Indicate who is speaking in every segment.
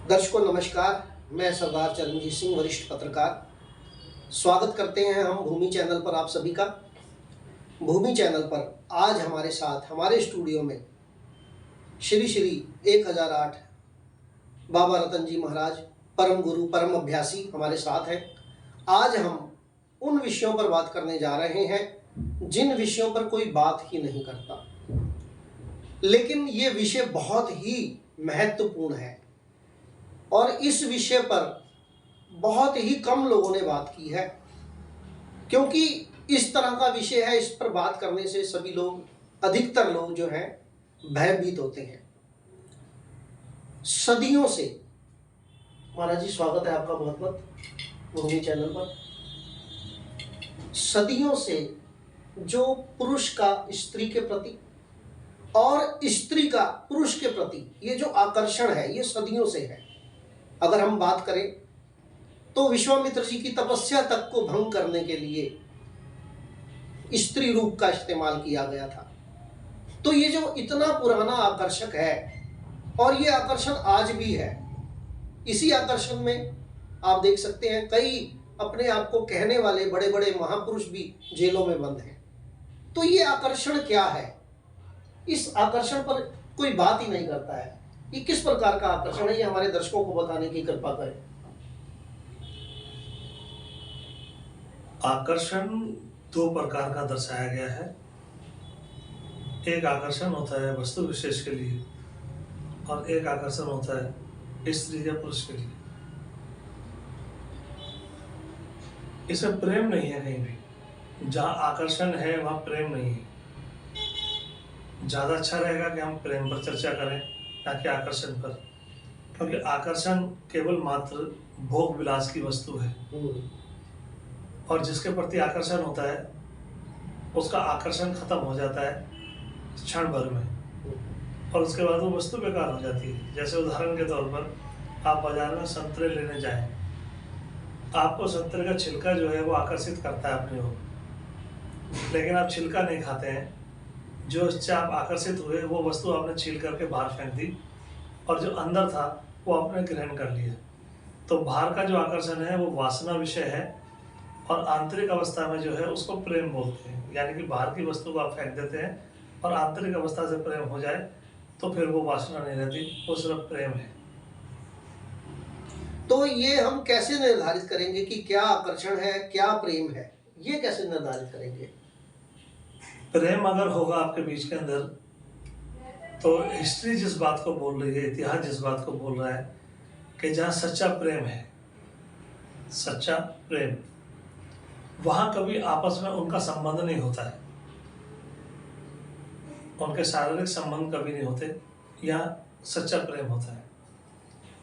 Speaker 1: दर्शकों नमस्कार। मैं सरदार चरणजीत सिंह, वरिष्ठ पत्रकार। स्वागत करते हैं हम भूमि चैनल पर आप सभी का। भूमि चैनल पर आज हमारे साथ हमारे स्टूडियो में श्री श्री 1008 बाबा रतन जी महाराज, परम गुरु, परम अभ्यासी हमारे साथ हैं। आज हम उन विषयों पर बात करने जा रहे हैं जिन विषयों पर कोई बात ही नहीं करता, लेकिन ये विषय बहुत ही महत्वपूर्ण है और इस विषय पर बहुत ही कम लोगों ने बात की है, क्योंकि इस तरह का विषय है, इस पर बात करने से सभी लोग, अधिकतर लोग जो हैं, भयभीत होते हैं। सदियों से, महाराज जी स्वागत है आपका बहुत बहुत भूमि चैनल पर। सदियों से जो पुरुष का स्त्री के प्रति और स्त्री का पुरुष के प्रति ये जो आकर्षण है, ये सदियों से है। अगर हम बात करें तो विश्वामित्र जी की तपस्या तक को भंग करने के लिए स्त्री रूप का इस्तेमाल किया गया था। तो ये जो इतना पुराना आकर्षक है और ये आकर्षण आज भी है। इसी आकर्षण में आप देख सकते हैं कई अपने आप को कहने वाले बड़े बड़े महापुरुष भी जेलों में बंद हैं। तो ये आकर्षण क्या है? इस आकर्षण पर कोई बात ही नहीं करता है। ये किस प्रकार का आकर्षण है, ये हमारे दर्शकों को बताने की कृपा करें।
Speaker 2: आकर्षण दो प्रकार का दर्शाया गया है। एक आकर्षण होता है वस्तु विशेष के लिए और एक आकर्षण होता है स्त्री या पुरुष के लिए। इसमें प्रेम नहीं है कहीं भी। जहाँ आकर्षण है वहाँ प्रेम नहीं है। ज़्यादा अच्छा रहेगा कि हम प्रेम पर चर्चा करें ना कि आकर्षण पर, क्योंकि आकर्षण केवल मात्र भोग विलास की वस्तु है और जिसके प्रति आकर्षण होता है उसका आकर्षण खत्म हो जाता है क्षण भर में और उसके बाद वो वस्तु बेकार हो जाती है। जैसे उदाहरण के तौर पर आप बाजार में संतरे लेने जाएं, आपको संतरे का छिलका जो है वो आकर्षित करता है अपनी ओर, लेकिन आप छिलका नहीं खाते हैं। जो इससे आप आकर्षित हुए वो वस्तु आपने छील करके बाहर फेंक दी और जो अंदर था वो आपने ग्रहण कर लिया। तो बाहर का जो आकर्षण है वो वासना विषय है और आंतरिक अवस्था में जो है उसको प्रेम बोलते हैं। यानी कि बाहर की वस्तु को आप फेंक देते हैं और आंतरिक अवस्था से प्रेम हो जाए तो फिर वो वासना नहीं रहती, वो सिर्फ प्रेम है।
Speaker 1: तो ये हम कैसे निर्धारित करेंगे कि क्या आकर्षण है, क्या प्रेम है? ये कैसे निर्धारित करेंगे?
Speaker 2: प्रेम अगर होगा आपके बीच के अंदर तो हिस्ट्री जिस बात को बोल रही है, इतिहास जिस बात को बोल रहा है कि जहाँ सच्चा प्रेम है, सच्चा प्रेम, वहाँ कभी आपस में उनका संबंध नहीं होता है, उनके शारीरिक संबंध कभी नहीं होते, यहाँ सच्चा प्रेम होता है।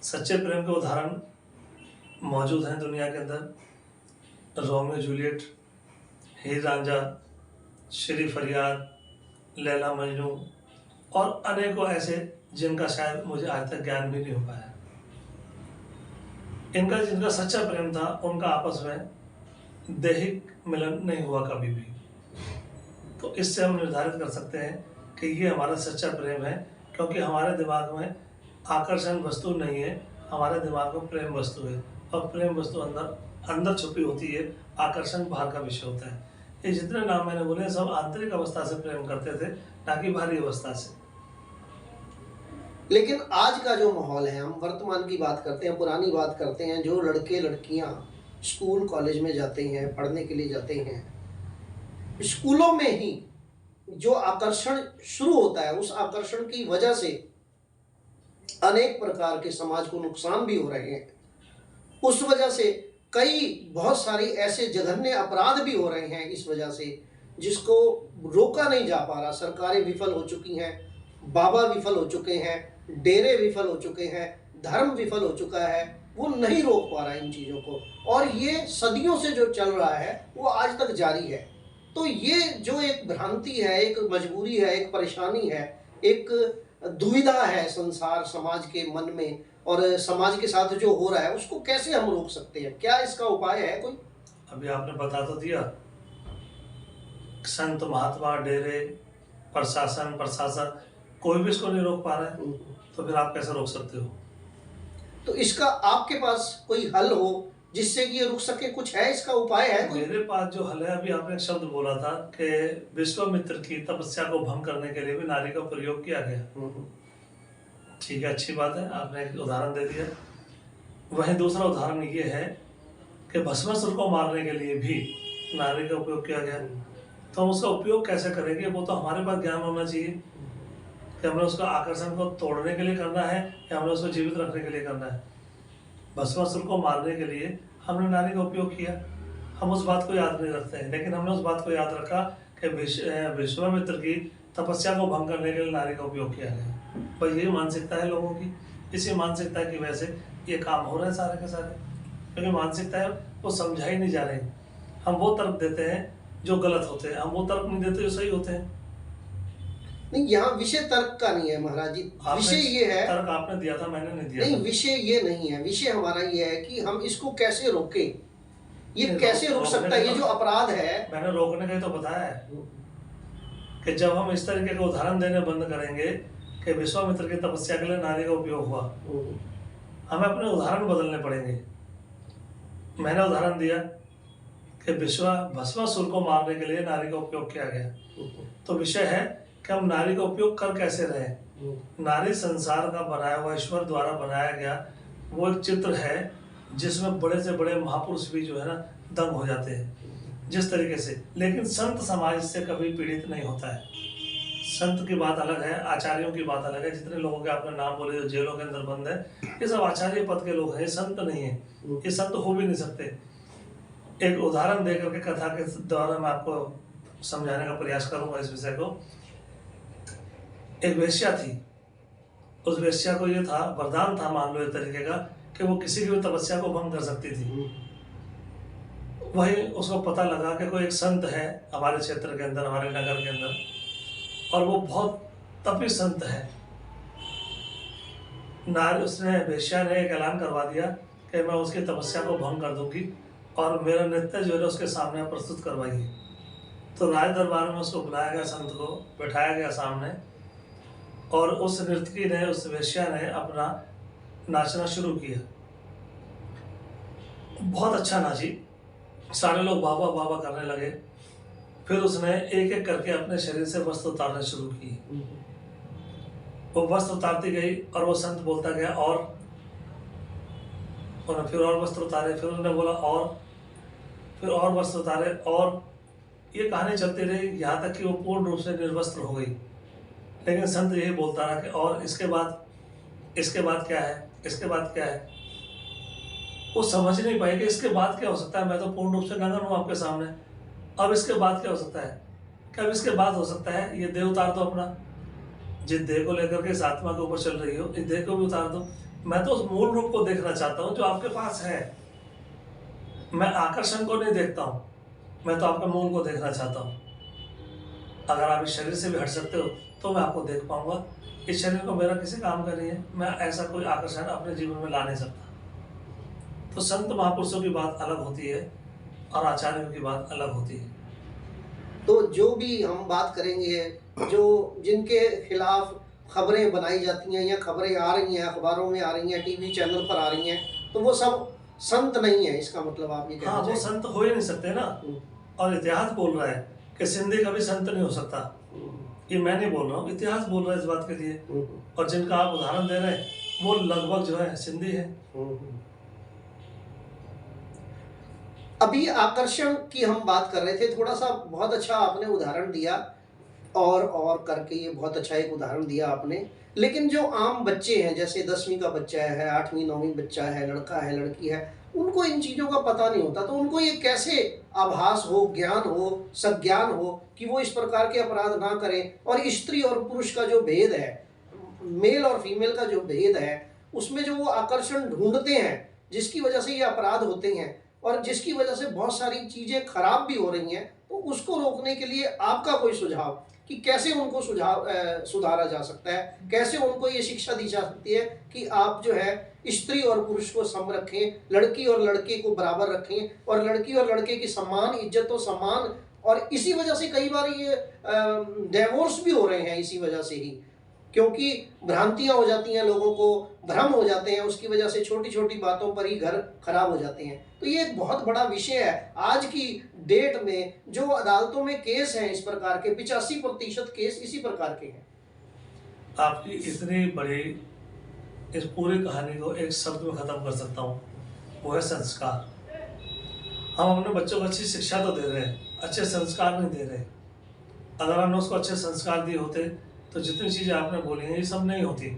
Speaker 2: सच्चे प्रेम के उदाहरण मौजूद हैं दुनिया के अंदर। रोमियो जूलियट, हीर रांझा, श्री फरियाद, लैला मजनू और अनेकों ऐसे जिनका शायद मुझे आज तक ज्ञान भी नहीं हो पाया। इनका जिनका सच्चा प्रेम था उनका आपस में दैहिक मिलन नहीं हुआ कभी भी। तो इससे हम निर्धारित कर सकते हैं कि ये हमारा सच्चा प्रेम है, क्योंकि हमारे दिमाग में आकर्षण वस्तु नहीं है, हमारे दिमाग में प्रेम वस्तु है और प्रेम वस्तु अंदर अंदर छुपी होती है, आकर्षण बाहर का विषय होता है। ये जितने नाम मैंने बोले सब आंतरिक अवस्था से प्रेम करते थे, ना कि बाहरी अवस्था से।
Speaker 1: लेकिन आज का जो माहौल है, हम वर्तमान की बात करते हैं, पुरानी बात करते हैं, जो लड़के लड़कियां स्कूल कॉलेज में जाते हैं, पढ़ने के लिए जाते हैं, स्कूलों में ही जो आकर्षण शुरू होता है, उस आकर्षण की वजह से अनेक प्रकार के समाज को नुकसान भी हो रहे हैं। उस वजह से कई बहुत सारी ऐसे जघन्य अपराध भी हो रहे हैं इस वजह से, जिसको रोका नहीं जा पा रहा। सरकारें विफल हो चुकी हैं, बाबा विफल हो चुके हैं, डेरे विफल हो चुके हैं, धर्म विफल हो चुका है, वो नहीं रोक पा रहा इन चीज़ों को। और ये सदियों से जो चल रहा है वो आज तक जारी है। तो ये जो एक भ्रांति है, एक मजबूरी है, एक परेशानी है, एक दुविधा है संसार समाज के मन में, और समाज के साथ जो हो रहा है उसको कैसे हम रोक सकते हैं? क्या इसका उपाय है कोई?
Speaker 2: अभी आपने बता तो दिया, संत महात्मा, डेरे, प्रशासन, प्रशासक, कोई भी इसको नहीं रोक पा रहा है, तो फिर आप कैसे रोक सकते हो?
Speaker 1: तो इसका आपके पास कोई हल हो जिससे कि ये रुक सके, कुछ है इसका उपाय है कोई?
Speaker 2: मेरे पास जो हल है, अभी आपने एक शब्द बोला था कि विश्वामित्र की तपस्या को भंग करने के लिए भी नारी का प्रयोग किया गया। ठीक है, अच्छी बात है, आपने एक उदाहरण दे दिया। वहीं दूसरा उदाहरण ये है कि भस्मासुर को मारने के लिए भी नारी का उपयोग किया गया। तो हम उसका उपयोग कैसे करेंगे, वो तो हमारे पास ज्ञान होना चाहिए कि हमें उसका आकर्षण को तोड़ने के लिए करना है या हमें उसको जीवित रखने के लिए करना है। भस्मासुर को मारने के लिए हमने नारी का उपयोग किया, हम उस बात को याद नहीं रखते हैं, लेकिन हमने उस बात को याद रखा कि विश्वामित्र की तपस्या को भंग करने के लिए नारी का उपयोग किया गया। बस यही मानसिकता है लोगों की। इसी मानसिकता की वजह से ये काम हो रहे हैं सारे के सारे, क्योंकि मानसिकता है वो समझा ही नहीं जा रही। हम वो तर्क देते हैं जो गलत होते हैं, हम वो तर्क नहीं देते जो सही होते हैं।
Speaker 1: नहीं, यहाँ विषय तर्क का नहीं है महाराज जी, विषय ये है।
Speaker 2: तर्क आपने दिया था, मैंने नहीं दिया।
Speaker 1: नहीं, विषय ये नहीं है, विषय हमारा ये है कि हम इसको कैसे रोकें, ये कैसे रुक सकता है, ये जो अपराध है। मैंने
Speaker 2: रोकने का ही तो बताया है कि जब हम इस तरीके का उदाहरण देने बंद करेंगे कि विश्वामित्र की तपस्या के लिए नारी का उपयोग हुआ, हमें अपने उदाहरण बदलने पड़ेंगे। मैंने उदाहरण दिया कि भस्मासुर को मारने के लिए नारी का उपयोग किया गया, तो विषय है कि हम नारी का उपयोग कर कैसे रहे। नारी संसार का बनाया हुआ, ईश्वर द्वारा बनाया गया वो एक चित्र है जिसमें बड़े से बड़े महापुरुष भी जो है ना दंग हो जाते हैं जिस तरीके से। लेकिन संत समाज से कभी पीड़ित नहीं होता है। संत की बात अलग है, आचार्यों की बात अलग है। जितने लोगों के आपने नाम बोले जो जेलों के अंदर बंद है, ये सब आचार्य पद के लोग हैं, संत नहीं है, ये संत हो भी नहीं सकते। एक उदाहरण देकर के कथा के द्वारा मैं आपको समझाने का प्रयास करूंगा इस विषय को। एक वेश्या थी, उस वेश्या को ये था, वरदान था मान लो एक तरीके का, कि वो किसी की भी तपस्या को भंग कर सकती थी। वही उसको पता लगा कि कोई एक संत है हमारे क्षेत्र के अंदर, हमारे नगर के अंदर, और वो बहुत तपी संत है। उसने वेश्या ने एक ऐलान करवा दिया कि मैं उसकी तपस्या को भंग कर दूंगी और मेरा नृत्य जो है उसके सामने प्रस्तुत करवाइए। तो राज दरबार में उसको बुलाया गया, संत को बैठाया गया सामने, और उस नर्तकी ने, उस वेश्या ने अपना नाचना शुरू किया। बहुत अच्छा नाची, सारे लोग वाह वाह वाह वाह करने लगे। फिर उसने एक एक करके अपने शरीर से वस्त्र उतारने शुरू किए। वो वस्त्र उतारती गई और वो संत बोलता गया और फिर और वस्त्र उतारे, फिर उन्होंने बोला और, फिर और वस्त्र उतारे, और ये कहानी चलती रही यहाँ तक कि वो पूर्ण रूप से निर्वस्त्र हो गई। लेकिन संत यही बोलता रहा कि और इसके बाद क्या है, इसके बाद क्या है। वो समझ नहीं पाए कि इसके बाद क्या हो सकता है। मैं तो पूर्ण रूप से नग्न हूँ आपके सामने, अब इसके बाद क्या हो सकता है। क्या अब इसके बाद हो सकता है ये देह उतार दो अपना, जिस देह को लेकर के इस आत्मा के ऊपर चल रही हो, इस देह को भी उतार दो। मैं तो उस मूल रूप को देखना चाहता हूँ जो आपके पास है। मैं आकर्षण को नहीं देखता हूँ, मैं तो आपके मूल को देखना चाहता हूँ। अगर आप इस शरीर से भी हट सकते हो तो मैं आपको देख पाऊंगा। इस शरीर को मेरा किसी काम का नहीं है, मैं ऐसा कोई आकर्षण अपने जीवन में ला नहीं सकता। तो संत महापुरुषों की बात अलग होती है और आचार्यों की बात अलग होती है।
Speaker 1: तो जो भी हम बात करेंगे, जो जिनके खिलाफ खबरें बनाई जाती हैं या खबरें आ रही हैं, अखबारों में आ रही हैं, टीवी चैनल पर आ रही हैं, तो वो सब संत नहीं है, इसका मतलब आप ये कहना
Speaker 2: वो संत हो ही नहीं सकते ना। और इतिहास बोल रहा है कि सिंधी कभी संत नहीं हो सकता। ये मैं नहीं बोल रहा हूँ, इतिहास बोल रहा है इस बात के लिए। और जिनका आप उदाहरण दे रहे हैं वो लगभग जो है सिंधी है।
Speaker 1: अभी आकर्षण की हम बात कर रहे थे, थोड़ा सा बहुत अच्छा आपने उदाहरण दिया, और करके ये बहुत अच्छा एक उदाहरण दिया आपने। लेकिन जो आम बच्चे हैं, जैसे 10वीं का बच्चा है, 8वीं 9वीं बच्चा है, लड़का है, लड़की है, उनको इन चीज़ों का पता नहीं होता, तो उनको ये कैसे आभास हो, ज्ञान हो, सज्ञान हो कि वो इस प्रकार के अपराध ना करें। और स्त्री और पुरुष का जो भेद है, मेल और फीमेल का जो भेद है, उसमें जो वो आकर्षण ढूंढते हैं, जिसकी वजह से ये अपराध होते हैं और जिसकी वजह से बहुत सारी चीज़ें खराब भी हो रही हैं, तो उसको रोकने के लिए आपका कोई सुझाव कि कैसे उनको सुधारा जा सकता है, कैसे उनको ये शिक्षा दी जा सकती है कि आप जो है स्त्री और पुरुष को सम रखें, लड़की और लड़के को बराबर रखें, और लड़की और लड़के की सम्मान, इज्जत और सम्मान। और इसी वजह से कई बार ये डिवोर्स भी हो रहे हैं, इसी वजह से ही। क्योंकि भ्रांतियां हो जाती हैं, लोगों को भ्रम हो जाते हैं, उसकी वजह से छोटी छोटी बातों पर ही घर खराब हो जाते हैं। तो ये एक बहुत बड़ा विषय है आज की डेट में। जो अदालतों में केस हैं इस प्रकार के, 85% केस इसी प्रकार के हैं।
Speaker 2: आपकी इतनी बड़ी इस पूरी कहानी को एक शब्द में खत्म कर सकता हूँ, वो है संस्कार। हम अपने बच्चों को अच्छी शिक्षा तो दे रहे हैं, अच्छे संस्कार नहीं दे रहे। अगर हमने उसको अच्छे संस्कार दिए होते तो जितनी चीज़ें आपने बोली हैं ये सब नहीं होती।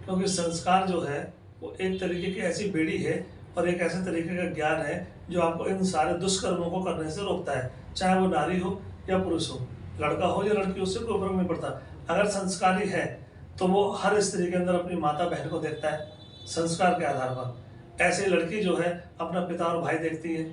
Speaker 2: क्योंकि संस्कार जो है वो एक तरीके की ऐसी बेड़ी है और एक ऐसे तरीके का ज्ञान है जो आपको इन सारे दुष्कर्मों को करने से रोकता है, चाहे वो नारी हो या पुरुष हो, लड़का हो या लड़की, उससे कोई फर्क नहीं पड़ता। अगर संस्कारी है तो वो हर स्त्री के अंदर अपनी माता बहन को देखता है संस्कार के आधार पर। ऐसे लड़की जो है अपना पिता और भाई देखती है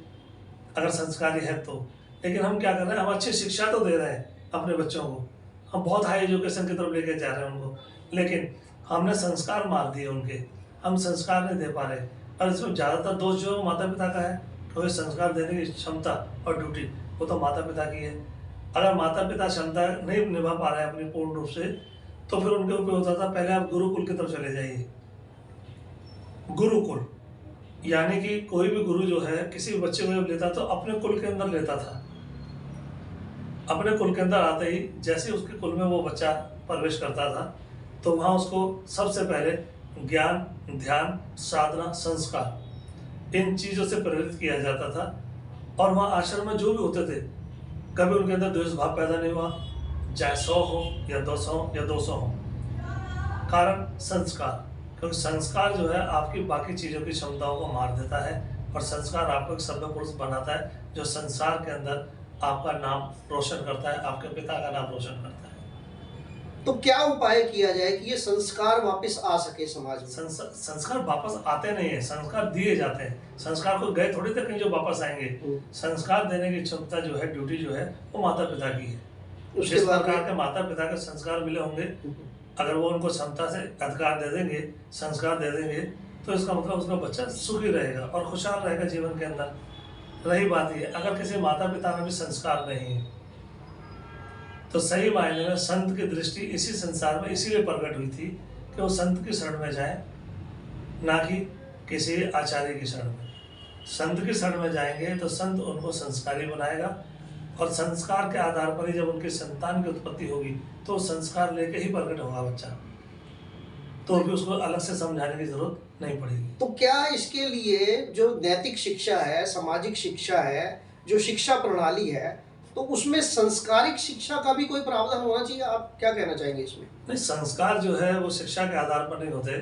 Speaker 2: अगर संस्कारी है तो। लेकिन हम क्या कर रहे हैं, हम अच्छी शिक्षा तो दे रहे हैं अपने बच्चों को, हम बहुत हाई एजुकेशन की तरफ लेके जा रहे हैं उनको, लेकिन हमने संस्कार मार दिए उनके, हम संस्कार नहीं दे पा रहे। और इसमें ज़्यादातर दोष जो है वो माता पिता का है, क्योंकि संस्कार देने की क्षमता और ड्यूटी वो तो माता पिता की है। अगर माता पिता क्षमता नहीं निभा पा रहे हैं अपनी पूर्ण रूप से, तो फिर उनके ऊपर होता था पहले आप गुरुकुल की तरफ चले जाइए। गुरुकुल यानी कि कोई भी गुरु जो है किसी बच्चे को जब लेता तो अपने कुल के अंदर लेता था। अपने कुल के अंदर आते ही जैसे उसके कुल में वो बच्चा प्रवेश करता था तो वहाँ उसको सबसे पहले ज्ञान, ध्यान, साधना, संस्कार, इन चीज़ों से प्रेरित किया जाता था। और वहाँ आश्रम में जो भी होते थे कभी उनके अंदर द्वेष भाव पैदा नहीं हुआ, चाहे 100 हो या 200 या 200 हो। कारण संस्कार, क्योंकि संस्कार जो है आपकी बाकी चीज़ों की क्षमताओं को मार देता है और संस्कार आपको एक सभ्य पुरुष बनाता है जो संसार के अंदर आपका नाम रोशन करता है, आपके पिता का नाम रोशन करता है।
Speaker 1: तो क्या उपाय किया जाए कि ये संस्कार वापस आ सके समाज में?
Speaker 2: संस्कार वापस आते नहीं है, संस्कार दिए जाते हैं। संस्कार को गए थोड़ी तक नहीं जो वापस आएंगे। संस्कार देने की क्षमता जो है, ड्यूटी जो है वो माता पिता की है। जिस प्रकार के माता पिता के संस्कार मिले होंगे, अगर वो उनको क्षमता से अधिकार दे देंगे, संस्कार दे देंगे, तो इसका मतलब उसका बच्चा सुखी रहेगा और खुशहाल रहेगा जीवन के अंदर। रही बात ये, अगर किसी माता पिता में भी संस्कार नहीं है तो सही मायने में संत की दृष्टि इसी संसार में इसीलिए प्रकट हुई थी कि वो संत की शरण में जाए, ना कि किसी आचार्य की शरण में। संत की शरण में जाएंगे तो संत उनको संस्कारी बनाएगा और संस्कार के आधार पर ही जब उनकी संतान की उत्पत्ति होगी तो संस्कार लेके ही प्रकट होगा बच्चा, तो भी उसको अलग से समझाने की जरूरत नहीं पड़ेगी।
Speaker 1: तो क्या इसके लिए जो नैतिक शिक्षा है, सामाजिक शिक्षा है, जो शिक्षा प्रणाली है, तो उसमें संस्कारिक शिक्षा का भी कोई प्रावधान होना चाहिए? आप क्या कहना चाहेंगे इसमें?
Speaker 2: नहीं, संस्कार जो है वो शिक्षा के आधार पर नहीं होते।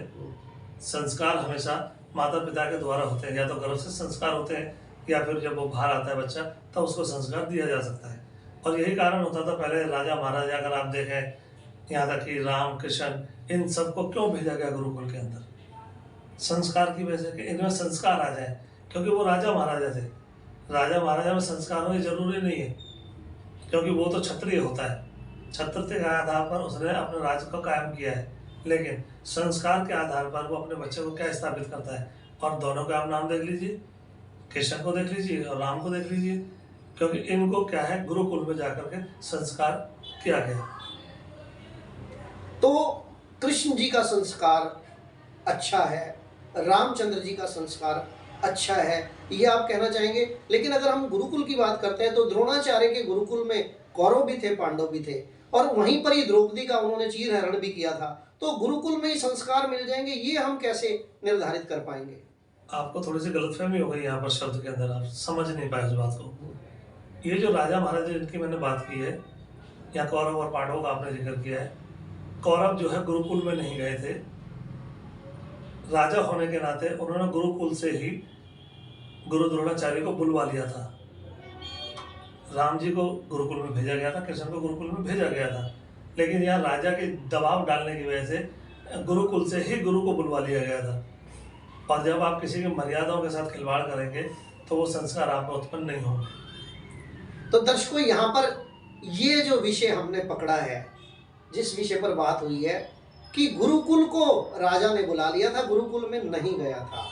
Speaker 2: संस्कार हमेशा माता पिता के द्वारा होते हैं, या तो गर्भ से संस्कार होते हैं या फिर जब वो बाहर आता है बच्चा तब उसको संस्कार दिया जा सकता है। और यही कारण होता था पहले राजा महाराजा, अगर आप देखें यहाँ तक कि राम कृष्ण, इन सबको क्यों भेजा गया गुरुकुल के अंदर? संस्कार की वजह से कि इनमें संस्कार आ जाए, क्योंकि वो राजा महाराजा थे। राजा महाराजा में संस्कार होने जरूरी नहीं है, क्योंकि वो तो क्षत्रिय होता है, क्षत्रते के आधार पर उसने अपने राज्य को कायम किया है। लेकिन संस्कार के आधार पर वो अपने बच्चे को क्या स्थापित करता है। और दोनों का आप नाम देख लीजिए, कृष्ण को देख लीजिए और राम को देख लीजिए, क्योंकि इनको क्या है गुरुकुल में जाकर के संस्कार किया गया।
Speaker 1: तो कृष्ण जी का संस्कार अच्छा है, रामचंद्र जी का संस्कार अच्छा है, ये आप कहना चाहेंगे। लेकिन अगर हम गुरुकुल की बात करते हैं तो द्रोणाचार्य के गुरुकुल में कौरव भी थे, पांडव भी थे, और वहीं पर ही द्रौपदी का उन्होंने चीर हरण भी किया था। तो गुरुकुल में ही संस्कार मिल जाएंगे, ये हम कैसे निर्धारित कर पाएंगे?
Speaker 2: आपको थोड़ी सी गलतफहमी हो गई यहाँ पर शब्द के अंदर, आप समझ नहीं पाए इस बात को। ये जो राजा महाराजा जिनकी मैंने बात की है, या कौरव और पांडवों का आपने जिक्र किया है, कौरव जो है गुरुकुल में नहीं गए थे। राजा होने के नाते उन्होंने गुरुकुल से ही गुरु द्रोणाचार्य को बुलवा लिया था। राम जी को गुरुकुल में भेजा गया था, कृष्ण को गुरुकुल में भेजा गया था, लेकिन यहाँ राजा के दबाव डालने की वजह से गुरुकुल से ही गुरु को बुलवा लिया गया था। और जब आप किसी की मर्यादाओं के साथ खिलवाड़ करेंगे तो वो संस्कार आप में उत्पन्न नहीं होंगे।
Speaker 1: तो दर्शकों, यहाँ पर ये जो विषय हमने पकड़ा है, जिस विषय पर बात हुई है कि गुरुकुल को राजा ने बुला लिया था, गुरुकुल में नहीं गया था,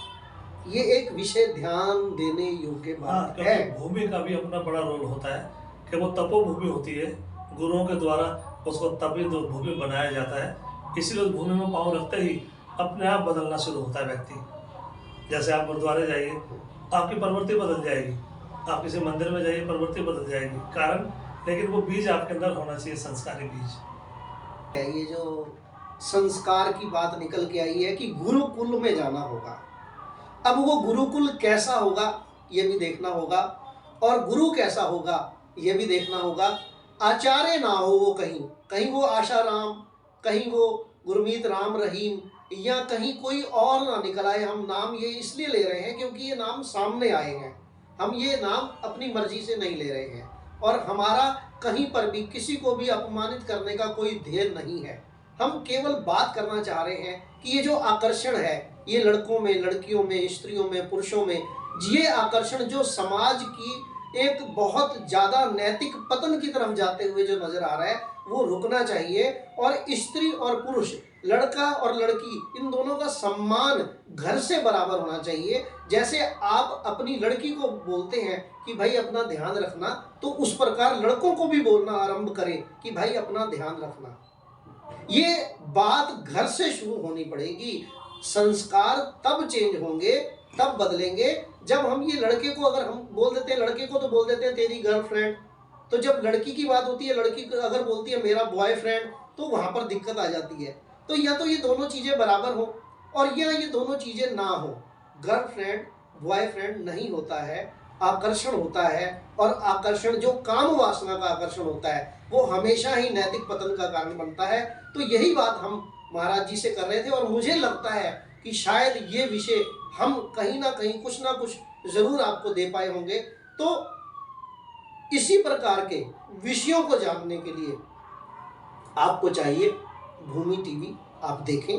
Speaker 1: ये एक विषय ध्यान देने योग्य बात है।
Speaker 2: भूमि का भी अपना बड़ा रोल होता है कि वो तपोभूमि होती है, गुरुओं के द्वारा उसको तभी भूमि बनाया जाता है इसीलिए उस भूमि में पाँव रखते ही अपने आप बदलना शुरू होता है व्यक्ति। जैसे आप गुरुद्वारे जाइए, आपकी प्रवृत्ति बदल जाएगी, आप किसी मंदिर में जाइए, प्रवृत्ति बदल जाएगी। कारण, लेकिन वो बीज आपके अंदर होना चाहिए, संस्कारी बीज।
Speaker 1: ये जो संस्कार की बात निकल के आई है कि गुरुकुल में जाना होगा। अब वो गुरुकुल कैसा होगा ये भी देखना होगा, और गुरु कैसा होगा ये भी देखना होगा। आचार्य ना हो वो कहीं कहीं वो आशाराम, कहीं वो गुरमीत राम रहीम, या कहीं कोई और ना निकल आए। हम नाम ये इसलिए ले रहे हैं क्योंकि ये नाम सामने आए हैं, हम ये नाम अपनी मर्जी से नहीं ले रहे हैं, और हमारा कहीं पर भी किसी को भी अपमानित करने का कोई ध्येय नहीं है। हम केवल बात करना चाह रहे हैं कि ये जो आकर्षण है, ये लड़कों में, लड़कियों में, स्त्रियों में, पुरुषों में, ये आकर्षण जो समाज की एक बहुत ज़्यादा नैतिक पतन की तरफ जाते हुए जो नजर आ रहा है, वो रुकना चाहिए। और स्त्री और पुरुष, लड़का और लड़की, इन दोनों का सम्मान घर से बराबर होना चाहिए। जैसे आप अपनी लड़की को बोलते हैं कि भाई अपना ध्यान रखना, तो उस प्रकार लड़कों को भी बोलना आरंभ करें कि भाई अपना ध्यान रखना। ये बात घर से शुरू होनी पड़ेगी। संस्कार तब चेंज होंगे, तब बदलेंगे, जब हम ये लड़के को, अगर हम बोल देते हैं लड़के को तो बोल देते हैं तेरी गर्लफ्रेंड, तो जब लड़की की बात होती है, लड़की अगर बोलती है मेरा बॉयफ्रेंड, तो वहाँ पर दिक्कत आ जाती है। तो या तो ये दोनों चीज़ें बराबर हो, और या ये दोनों चीज़ें ना हो। गर्लफ्रेंड बॉयफ्रेंड नहीं होता है, आकर्षण होता है, और आकर्षण जो काम वासना का आकर्षण होता है, वो हमेशा ही नैतिक पतन का कारण बनता है। तो यही बात हम महाराज जी से कर रहे थे, और मुझे लगता है कि शायद ये विषय हम कहीं ना कहीं कुछ ना कुछ जरूर आपको दे पाए होंगे। तो इसी प्रकार के विषयों को जानने के लिए आपको चाहिए भूमि टीवी, आप देखें,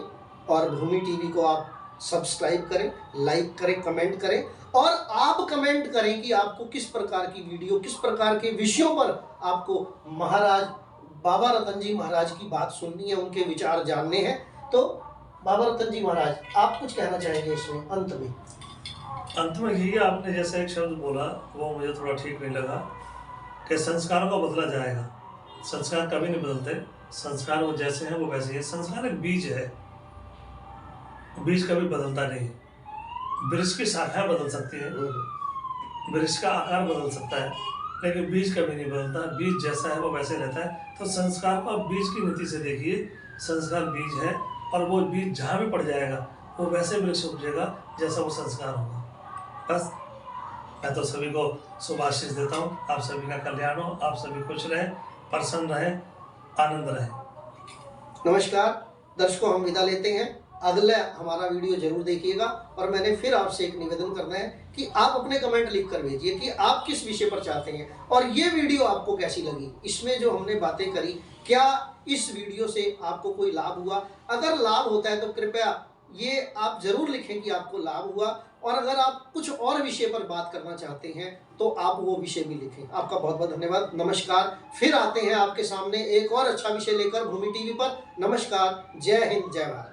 Speaker 1: और भूमि टीवी को आप सब्सक्राइब करें, लाइक करें, कमेंट करें, और आप कमेंट करें कि आपको किस प्रकार की वीडियो, किस प्रकार के विषयों पर आपको महाराज बाबा रतन जी महाराज की बात सुननी है, उनके विचार जानने हैं। तो बाबा रतन जी महाराज, आप कुछ कहना चाहेंगे इसमें अंत में?
Speaker 2: अंत में यही, आपने जैसे एक शब्द बोला वो मुझे थोड़ा ठीक नहीं लगा, कि संस्कारों को बदला जाएगा। संस्कार कभी नहीं बदलते, संस्कार वो जैसे हैं वो वैसे ही है। संस्कार एक बीज है, बीज कभी बदलता नहीं है। वृक्ष की शाखाएं बदल सकती है, वृक्ष का आकार बदल सकता है, लेकिन बीज कभी नहीं बदलता। बीज जैसा है वो वैसे रहता है। तो संस्कार को बीज की नीति से देखिए, संस्कार बीज है, और वो बीज जहाँ भी पड़ जाएगा वो वैसे वृक्ष उपजेगा जैसा वो संस्कार होगा। बस मैं तो सभी को शुभाशीष देता हूँ। आप सभी का कल्याण हो, आप सभी खुश रहें, प्रसन्न रहें, आनंद रहें।
Speaker 1: नमस्कार दर्शकों, हम विदा लेते हैं। अगला हमारा वीडियो जरूर देखिएगा, और मैंने फिर आपसे एक निवेदन करना है कि आप अपने कमेंट लिख कर भेजिए कि आप किस विषय पर चाहते हैं, और ये वीडियो आपको कैसी लगी। इसमें जो हमने बातें करी, क्या इस वीडियो से आपको कोई लाभ हुआ? अगर लाभ होता है तो कृपया ये आप जरूर लिखें कि आपको लाभ हुआ, और अगर आप कुछ और विषय पर बात करना चाहते हैं तो आप वो विषय भी लिखें। आपका बहुत बहुत धन्यवाद। नमस्कार, फिर आते हैं आपके सामने एक और अच्छा विषय लेकर भूमि टीवी पर। नमस्कार, जय हिंद, जय भारत।